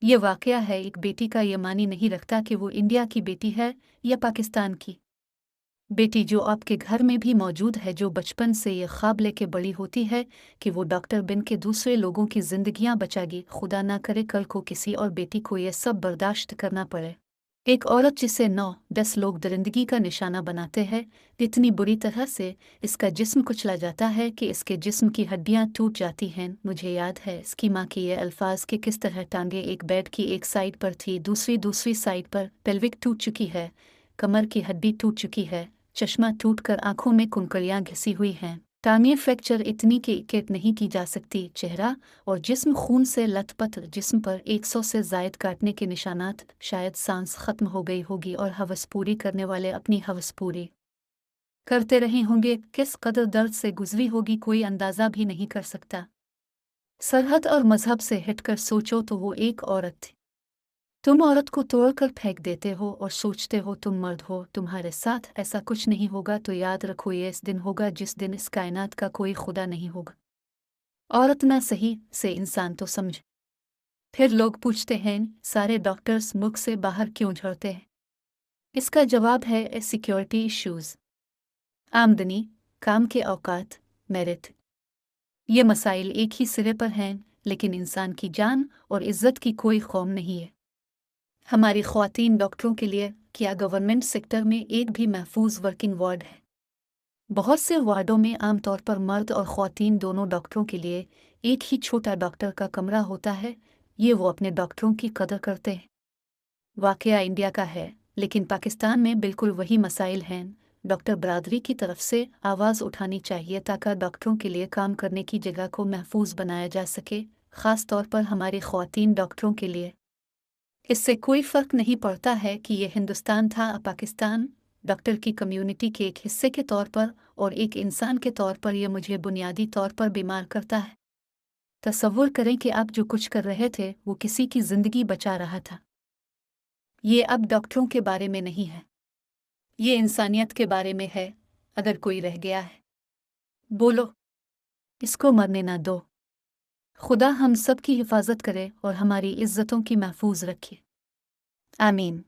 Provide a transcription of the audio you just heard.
ये वाकया है एक बेटी का, ये मानी नहीं रखता कि वो इंडिया की बेटी है या पाकिस्तान की बेटी, जो आपके घर में भी मौजूद है, जो बचपन से ये ख्वाब लेके बड़ी होती है कि वो डॉक्टर बन के दूसरे लोगों की जिंदगियां बचाएगी। खुदा ना करे कल को किसी और बेटी को ये सब बर्दाश्त करना पड़े। एक औरत जिसे 9-10 लोग दरिंदगी का निशाना बनाते हैं, इतनी बुरी तरह से इसका जिस्म कुचला जाता है कि इसके जिस्म की हड्डियां टूट जाती हैं। मुझे याद है इसकी माँ के ये अल्फाज कि किस तरह टांगे एक बेड की एक साइड पर थी, दूसरी साइड पर पेल्विक टूट चुकी है, कमर की हड्डी टूट चुकी है, चश्मा टूटकर आंखों में कुंकलियां घिसी हुई हैं, टांगें फ्रैक्चर इतनी कि केट नहीं की जा सकती, चेहरा और जिस्म खून से लथपथ, जिस्म पर 100 से जायद काटने के निशानात। शायद सांस खत्म हो गई होगी और हवस पूरी करने वाले अपनी हवस पूरी करते रहे होंगे। किस कदर दर्द से गुजरी होगी कोई अंदाजा भी नहीं कर सकता। सरहद और मजहब से हटकर सोचो तो वो एक औरत थी। तुम औरत को तोड़कर फेंक देते हो और सोचते हो तुम मर्द हो, तुम्हारे साथ ऐसा कुछ नहीं होगा तो याद रखो ये इस दिन होगा जिस दिन इस कायनात का कोई खुदा नहीं होगा। औरत ना सही से इंसान तो समझ। फिर लोग पूछते हैं सारे डॉक्टर्स मुख से बाहर क्यों झड़ते हैं। इसका जवाब है सिक्योरिटी इश्यूज, आमदनी, काम के औकात, मेरिट। ये मसाइल एक ही सिरे पर हैं, लेकिन इंसान की जान और इज्जत की कोई खौफ नहीं है। हमारी ख्वातीन डॉक्टरों के लिए क्या गवर्नमेंट सेक्टर में एक भी महफूज वर्किंग वार्ड है? बहुत से वार्डों में आमतौर पर मर्द और ख्वातीन दोनों डॉक्टरों के लिए एक ही छोटा डॉक्टर का कमरा होता है। ये वो अपने डॉक्टरों की कदर करते हैं। वाकया इंडिया का है, लेकिन पाकिस्तान में बिल्कुल वही मसाइल हैं। डॉक्टर बरादरी की तरफ से आवाज़ उठानी चाहिए ताकि डॉक्टरों के लिए काम करने की जगह को महफूज बनाया जा सके, ख़ास तौर पर हमारी ख्वातीन डॉक्टरों के लिए। इससे कोई फ़र्क नहीं पड़ता है कि ये हिंदुस्तान था या पाकिस्तान। डॉक्टर की कम्युनिटी के एक हिस्से के तौर पर और एक इंसान के तौर पर यह मुझे बुनियादी तौर पर बीमार करता है। तसव्वुर करें कि आप जो कुछ कर रहे थे वो किसी की ज़िंदगी बचा रहा था। ये अब डॉक्टरों के बारे में नहीं है, ये इंसानियत के बारे में है। अगर कोई रह गया है, बोलो, इसको मरने ना दो। खुदा हम सब की हिफाजत करे और हमारी इज्जतों की महफूज रखे। आमीन।